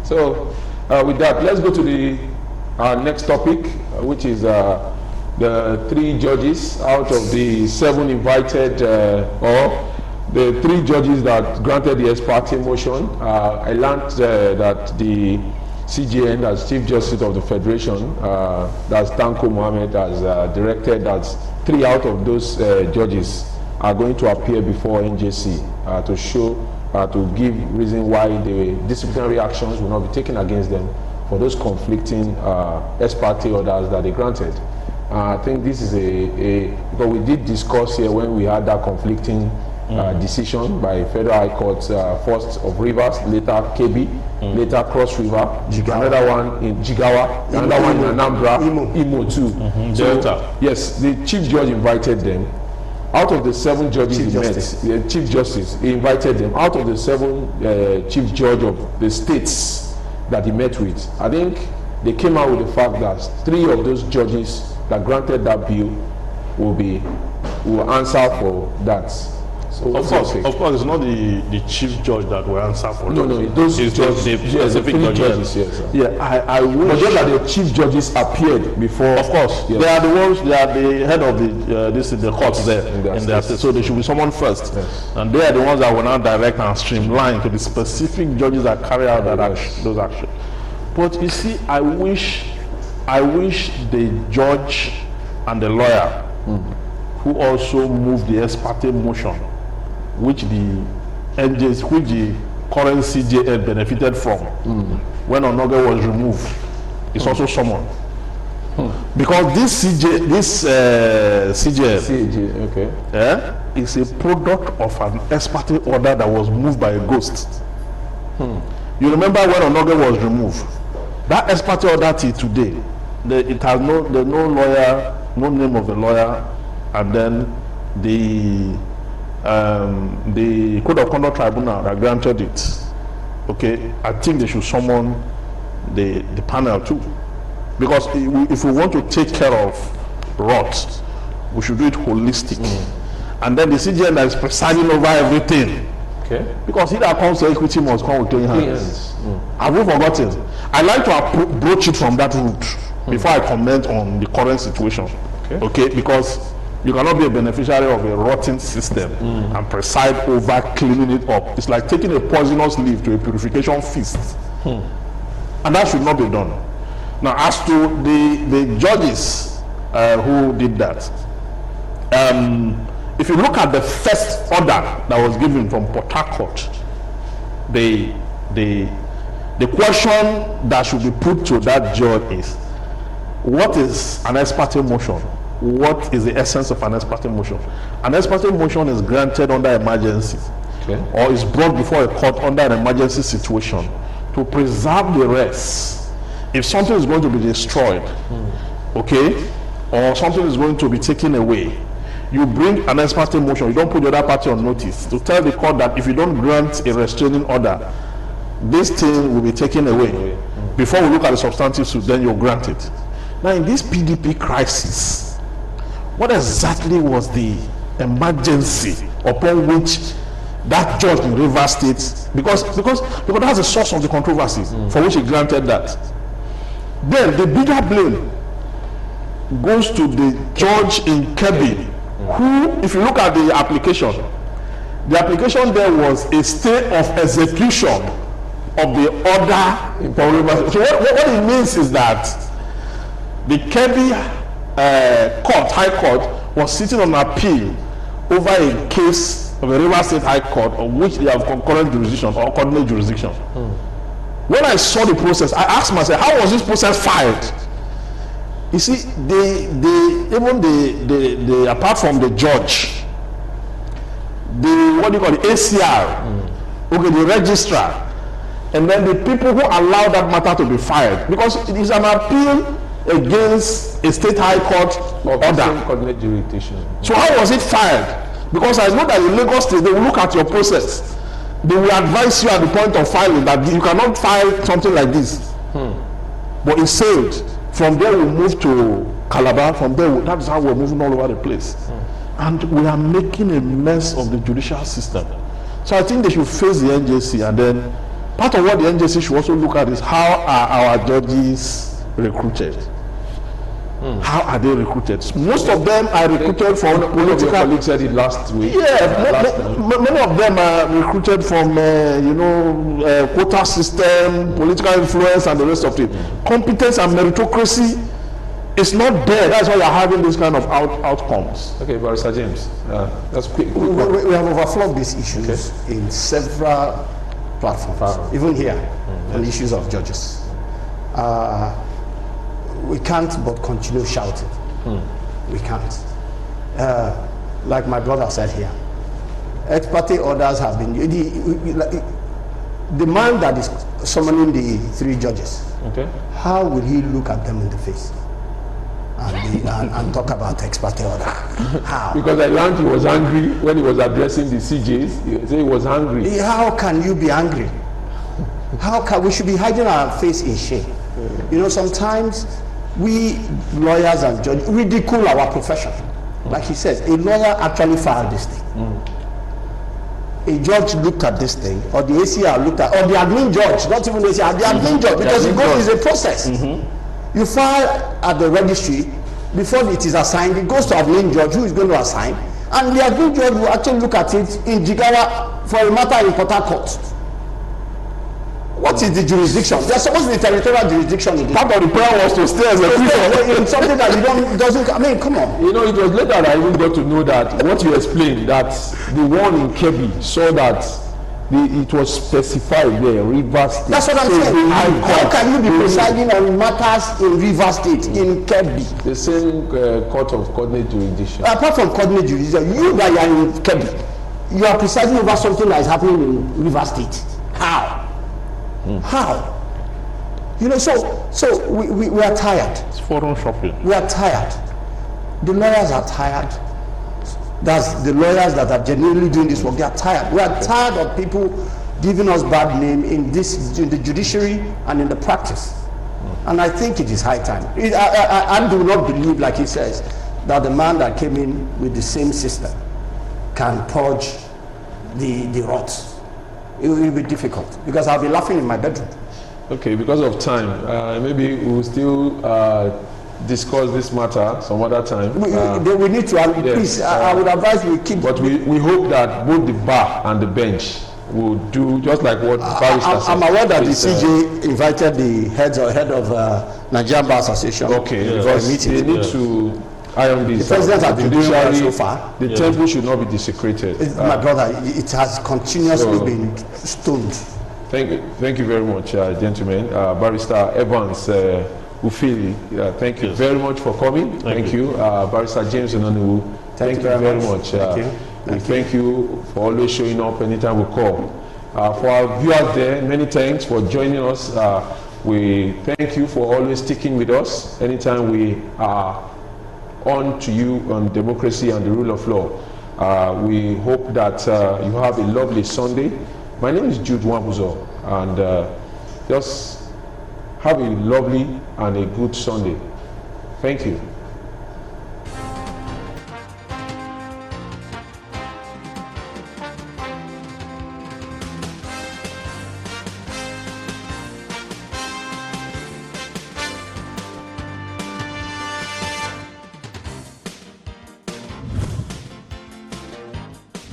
So with that, let's go to the next topic, which is the 3 judges out of the 7 invited, or the 3 judges that granted the ex parte motion. I learned that the CJN, as Chief Justice of the Federation, that's Tanko Mohammed, has directed that 3 out of those judges are going to appear before NJC to show, to give reason why the disciplinary actions will not be taken against them for those conflicting ex parte orders that they granted. I think this is because we did discuss here when we had that conflicting decision by Federal High Court, first of Rivers, later KB, later Cross River, another one in Jigawa, another one in Anambra, Imo too. So, yes, the Chief Judge invited them. Out of the 7 judges he met, the Chief Justice, he invited them. Out of the 7 Chief Judge of the states that he met with, I think they came out with the fact that 3 of those judges that granted that bill will answer for that. So of course, it's not the chief judge that will answer for no, those judges, the 3 judges. Yes, yeah, I wish. But just that the chief judges appeared before. Of course, yes. They are the ones. They are the head of the courts there in their state. So they should be someone first, and they are the ones that will now direct and streamline to the specific judges that carry out those actions. But you see, I wish the judge and the lawyer who also moved the ex parte motion, which the current CJN benefited from when Onoge was removed, is also summoned. Because this CJN is a product of an ex parte order that was moved by a ghost. You remember when Onoge was removed? That ex parte order till today, it has no lawyer, no name of the lawyer, and then the Code of Conduct Tribunal that granted it. Okay, I think they should summon the panel too, because if we want to take care of rot, we should do it holistic. And then the CJN that is presiding over everything. Okay. Because he that comes to equity must come with clean hands. Have we forgotten? I like to approach it from that route before I comment on the current situation. Okay, because you cannot be a beneficiary of a rotten system and preside over cleaning it up. It's like taking a poisonous leaf to a purification feast. And that should not be done. Now, as to the judges who did that, if you look at the first order that was given from Port Harcourt, the question that should be put to that judge is, what is an ex parte motion? What is the essence of an ex parte motion? An ex parte motion is granted under emergency, or is brought before a court under an emergency situation to preserve the rest. If something is going to be destroyed, or something is going to be taken away, you bring an ex parte motion. You don't put the other party on notice to tell the court that if you don't grant a restraining order, this thing will be taken away. Before we look at the substantive suit, then you'll grant it. Now, in this PDP crisis, what exactly was the emergency upon which that judge in Rivers State, because that's the source of the controversy for which he granted that. Then the bigger blame goes to the judge in Kebbi, who, if you look at the application there was a stay of execution of the order in Rivers. So what it means is that the Kebbi High Court was sitting on appeal over a case of the Rivers State High Court on which they have concurrent jurisdiction or coordinate jurisdiction. When I saw the process, I asked myself, how was this process filed? You see, the apart from the judge, the ACR, the registrar, and then the people who allow that matter to be filed, because it is an appeal against a state high court order. Coordinate jurisdiction. So how was it filed? Because I know that in Lagos State they will look at your process. They will advise you at the point of filing that you cannot file something like this. But it sailed. From there we move to Calabar. From there that's how we're moving all over the place. And we are making a mess of the judicial system. So I think they should face the NJC and then Part of what the NJC should also look at is how are our judges recruited? How are they recruited? Most of them are recruited from political. One of your colleagues said it last week. Yeah, many of them are recruited from quota system, political influence, and the rest of it. Competence and meritocracy is not there. That's why you're having this kind of outcomes. Okay, Barrister James, that's quick. We have overflowed these issues in several platforms, even here, on the issues of judges. We can't but continue shouting. We can't. Like my brother said here, ex parte orders have been, the man that is summoning the 3 judges, how will he look at them in the face and talk about ex parte order? How? Because I learned he was angry when he was addressing the CJs. He said he was angry. How can you be angry? How can we should be hiding our face in shame? You know, sometimes we lawyers and judges ridicule our profession. Like he says, a lawyer actually filed this thing. A judge looked at this thing, or the ACR looked at, or the admin judge, not even the ACR, the admin judge, because it goes, it's a process. You file at the registry, before it is assigned, it goes to admin judge who is going to assign, and the admin judge will actually look at it in Jigawa for a matter in Port Harcourt. What is the jurisdiction? There's supposed to be territorial jurisdiction in this. Part of the plan was to stay as a in something that doesn't, I mean, come on. You know, it was later that I even got to know that what you explained, that the one in Kebbi saw that it was specified there, Rivers State. That's what I'm saying. How can you be presiding on matters in Rivers State, in Kebbi? The same court of coordinate jurisdiction. Apart from coordinate jurisdiction, you that are in Kebbi, you are presiding over something that is happening in Rivers State. How? How? You know, so we are tired. It's foreign shopping. We are tired. The lawyers are tired. That's the lawyers that are genuinely doing this work. They are tired. We are tired of people giving us bad name in the judiciary and in the practice. And I think it is high time. I do not believe, like he says, that the man that came in with the same system can purge the rot. It will be difficult because I'll be laughing in my bedroom. Okay, because of time, maybe we will still discuss this matter some other time. We need to, please, I would advise we keep. But we hope that both the bar and the bench will do just like what barrister said. I'm aware that the CJ invited the head of Nigerian Bar Association. Okay, for a meeting. They need to iron this. The president has been doing well so far. The temple should not be desecrated. My brother, it has continuously been stoned. Thank you very much, gentlemen. Barrister Evans Ufili, thank you very much for coming. Thank you. Barrister James Ononu, thank you very much. Thank you for always showing up anytime we call. For our viewers there, many thanks for joining us. We thank you for always sticking with us anytime we are on to you on democracy and the rule of law. We hope that you have a lovely Sunday. My name is Jude Wambuzo, and just have a lovely and a good Sunday. Thank you.